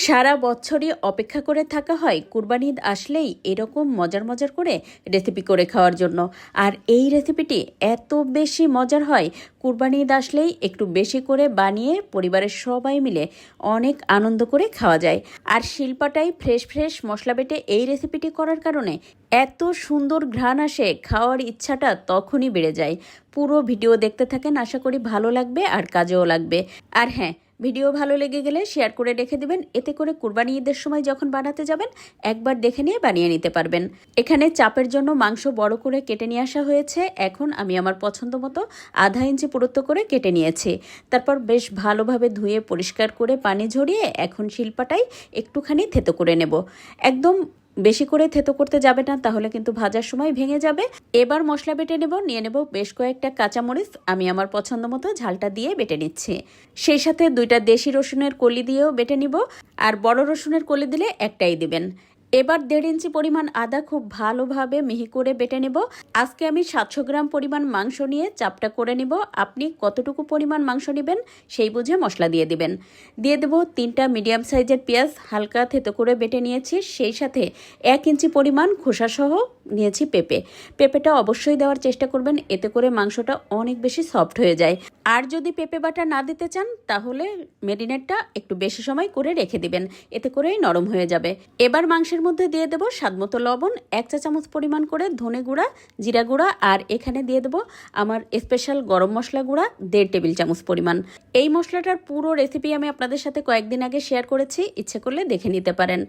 সারা বছরই অপেক্ষা করে থাকা হয় কুরবানি ঈদ আসলেই এরকম মজার মজার করে রেসিপি করে খাওয়ার জন্য। আর এই রেসিপিটি এত বেশি মজার হয়, কুরবানি ঈদ আসলেই একটু বেশি করে বানিয়ে পরিবারের সবাই মিলে অনেক আনন্দ করে খাওয়া যায়। আর শিল্পাটাই ফ্রেশ ফ্রেশ মশলা বেটে এই রেসিপিটি করার কারণে এত সুন্দর ঘ্রাণ আসে, খাওয়ার ইচ্ছাটা তখনই বেড়ে যায়। পুরো ভিডিও দেখতে থাকেন, আশা করি ভালো লাগবে আর কাজেও লাগবে। আর হ্যাঁ, ভিডিও ভালো লেগে গেলে শেয়ার করে রেখে দিবেন, এতে করে কুরবানি ঈদের সময় যখন বানাতে যাবেন একবার দেখে নিয়ে বানিয়ে নিতে পারবেন। এখানে চাপের জন্য মাংস বড় করে কেটে নিয়ে আসা হয়েছে। এখন আমি আমার পছন্দ মতো আধা ইঞ্চি পুরুত্ব করে কেটে নিয়েছি। তারপর বেশ ভালোভাবে ধুয়ে পরিষ্কার করে পানি ঝরিয়ে এখন শিলপাটায় একটুখানি থেতো করে নেব। একদম বেশি করে থেতো করতে যাবে না, তাহলে কিন্তু ভাজার সময় ভেঙে যাবে। এবার মশলা বেটে নিয়ে নেব বেশ কয়েকটা কাঁচামরিচ, আমি আমার পছন্দ মতো ঝালটা দিয়ে বেটে নিচ্ছি। সেই সাথে 2টা দেশি রসুনের কলি দিয়েও বেটে নিব, আর বড় রসুনের কলি দিলে একটাই দিবেন। এবার 1.5 ইঞ্চি পরিমাণ আদা খুব ভালোভাবে মিহি করে বেটে নেব। আজকে আমি 700 গ্রাম পরিমাণ মাংস নিয়ে চাপটা করে নিব। আপনি কতটুকু পরিমাণ মাংস নেবেন সেই বুঝে মশলা দিয়ে দিবেন। দিয়ে দেব 3টা মিডিয়াম সাইজের পেঁয়াজ হালকা থেতো করে বেটে নিয়েছি। সেই সাথে 1 ইঞ্চি পরিমাণ খোসাসহ নিয়েছি পেঁপেটা অবশ্যই দেওয়ার চেষ্টা করবেন, এতে করে মাংসটা অনেক বেশি সফট হয়ে যায়। আর যদি পেঁপে বাটা না দিতে চান তাহলে মেরিনেটটা একটু বেশি সময় করে রেখে দিবেন, এতে করেই নরম হয়ে যাবে। এবার মাংসের মধ্যে দিয়ে দেব স্বাদমতো লবণ, 1 চা চামচ পরিমাণ করে ধনে গুঁড়া, জিরা গুঁড়া, আর এখানে দিয়ে দেব আমার স্পেশাল গরম মশলা গুঁড়া 1.5 টেবিল চামচ পরিমাণ। এই মশলাটার পুরো রেসিপি আমি আপনাদের সাথে কয়েকদিন আগে শেয়ার করেছি, ইচ্ছে করলে দেখে নিতে পারেন।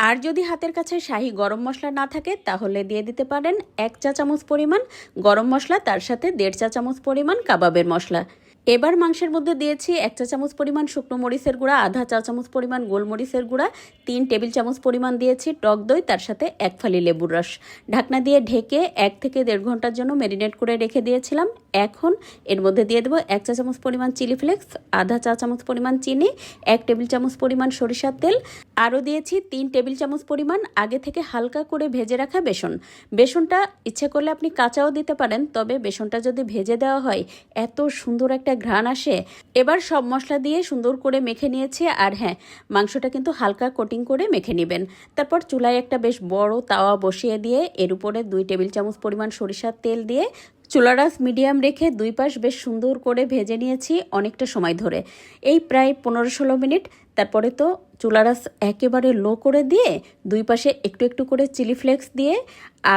আর যদি হাতের কাছে শাহি গরম মশলা না থাকে তাহলে দিয়ে দিতে পারেন 1 চা চামচ পরিমাণ গরম মশলা, তার সাথে 1.5 চা চামচ পরিমাণ কাবাবের মশলা। এবার মাংসের মধ্যে দিয়েছি 1 চা চামচ পরিমাণ শুকনো মরিচের গুঁড়া, আধা চা চামচ পরিমাণ গোলমরিচের গুঁড়া, 3 টেবিল চামচ পরিমাণ দিয়েছি টক দই, তার সাথে 1 ফালি লেবুর রস। ঢাকনা দিয়ে ঢেকে 1 থেকে 1.5 ঘন্টার জন্য ম্যারিনেট করে রেখে দিয়েছিলাম। এখন এর মধ্যে দিয়ে দেবো 1 চা চামচ পরিমাণ চিলি ফ্লেক্স, আধা চা চামচ পরিমাণ চিনি, 1 টেবিল চামচ পরিমাণ সরিষার তেল, আরও দিয়েছি 3 টেবিল চামচ পরিমাণ আগে থেকে হালকা করে ভেজে রাখা বেসনটা ইচ্ছে করলে আপনি কাঁচাও দিতে পারেন, তবে বেসনটা যদি ভেজে দেওয়া হয় এত সুন্দর একটা ঘ্রাণ আসে। এবার সব মশলা দিয়ে সুন্দর করে মেখে নিয়েছি। আর হ্যাঁ, মাংসটা কিন্তু হালকা কোটিং করে মেখে নেবেন। তারপর চুলায় একটা বেশ বড় তাওয়া বসিয়ে দিয়ে এর উপরে 2 টেবিল চামচ পরিমাণ সরিষার তেল দিয়ে চুলার আঁচ মিডিয়াম রেখে 2 পাশ বেশ সুন্দর করে ভেজে নিয়েছি অনেকটা সময় ধরে, এই প্রায় 15-16 মিনিট। তারপরে তো চুলার আঁচ একেবারে লো করে দিয়ে 2 পাশে একটু একটু করে চিলি ফ্লেক্স দিয়ে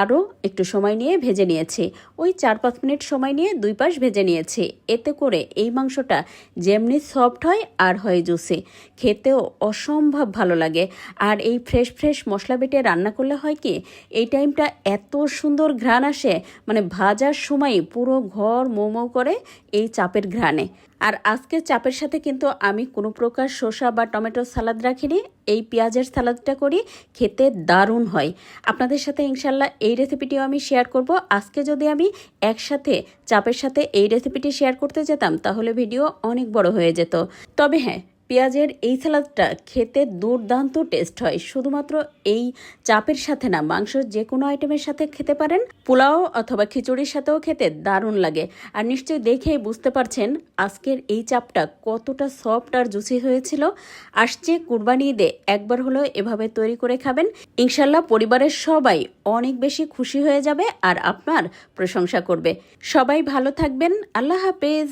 আরও একটু সময় নিয়ে ভেজে নিয়েছি। ওই 4-5 মিনিট সময় নিয়ে 2 পাশ ভেজে নিয়েছি। এতে করে এই মাংসটা যেমনি সফট হয় আর হয় জুসি, খেতেও অসম্ভব ভালো লাগে। আর এই ফ্রেশ ফ্রেশ মশলা বেটে রান্না করলে হয় কি, এই টাইমটা এত সুন্দর ঘ্রাণ আসে, মানে ভাজার সময় পুরো ঘর মৌ করে এই চাপের ঘ্রাণে। আর আজকে চাপের সাথে কিন্তু আমি কোনো প্রকার শসা বা টমেটোর সালাদ রাখিনি, এই পেঁয়াজের সালাদটা করি, খেতে দারুণ হয়। আপনাদের সাথে ইনশাল্লাহ এই রেসিপিটিও আমি শেয়ার করব। আজকে যদি আমি একসাথে চাপের সাথে এই রেসিপিটি শেয়ার করতে যেতাম তাহলে ভিডিও অনেক বড় হয়ে যেত। তবে হ্যাঁ, পেঁয়াজের এই সালাদটা খেতে দুর্দান্ত টেস্ট হয়। শুধুমাত্র এই চাপের সাথে না, মাংসের যে কোনো আইটেমের সাথে খেতে পারেন, পোলাও অথবা খিচুড়ির সাথেও খেতে দারুণ লাগে। আর নিশ্চয়ই দেখেই বুঝতে পারছেন আজকের এই চাপটা কতটা সফট আর জুসি হয়েছিল। আসছে কুরবানি ঈদে একবার হলেও এভাবে তৈরি করে খাবেন, ইনশাল্লাহ পরিবারের সবাই অনেক বেশি খুশি হয়ে যাবে আর আপনার প্রশংসা করবে। সবাই ভালো থাকবেন, আল্লাহ হাফেজ।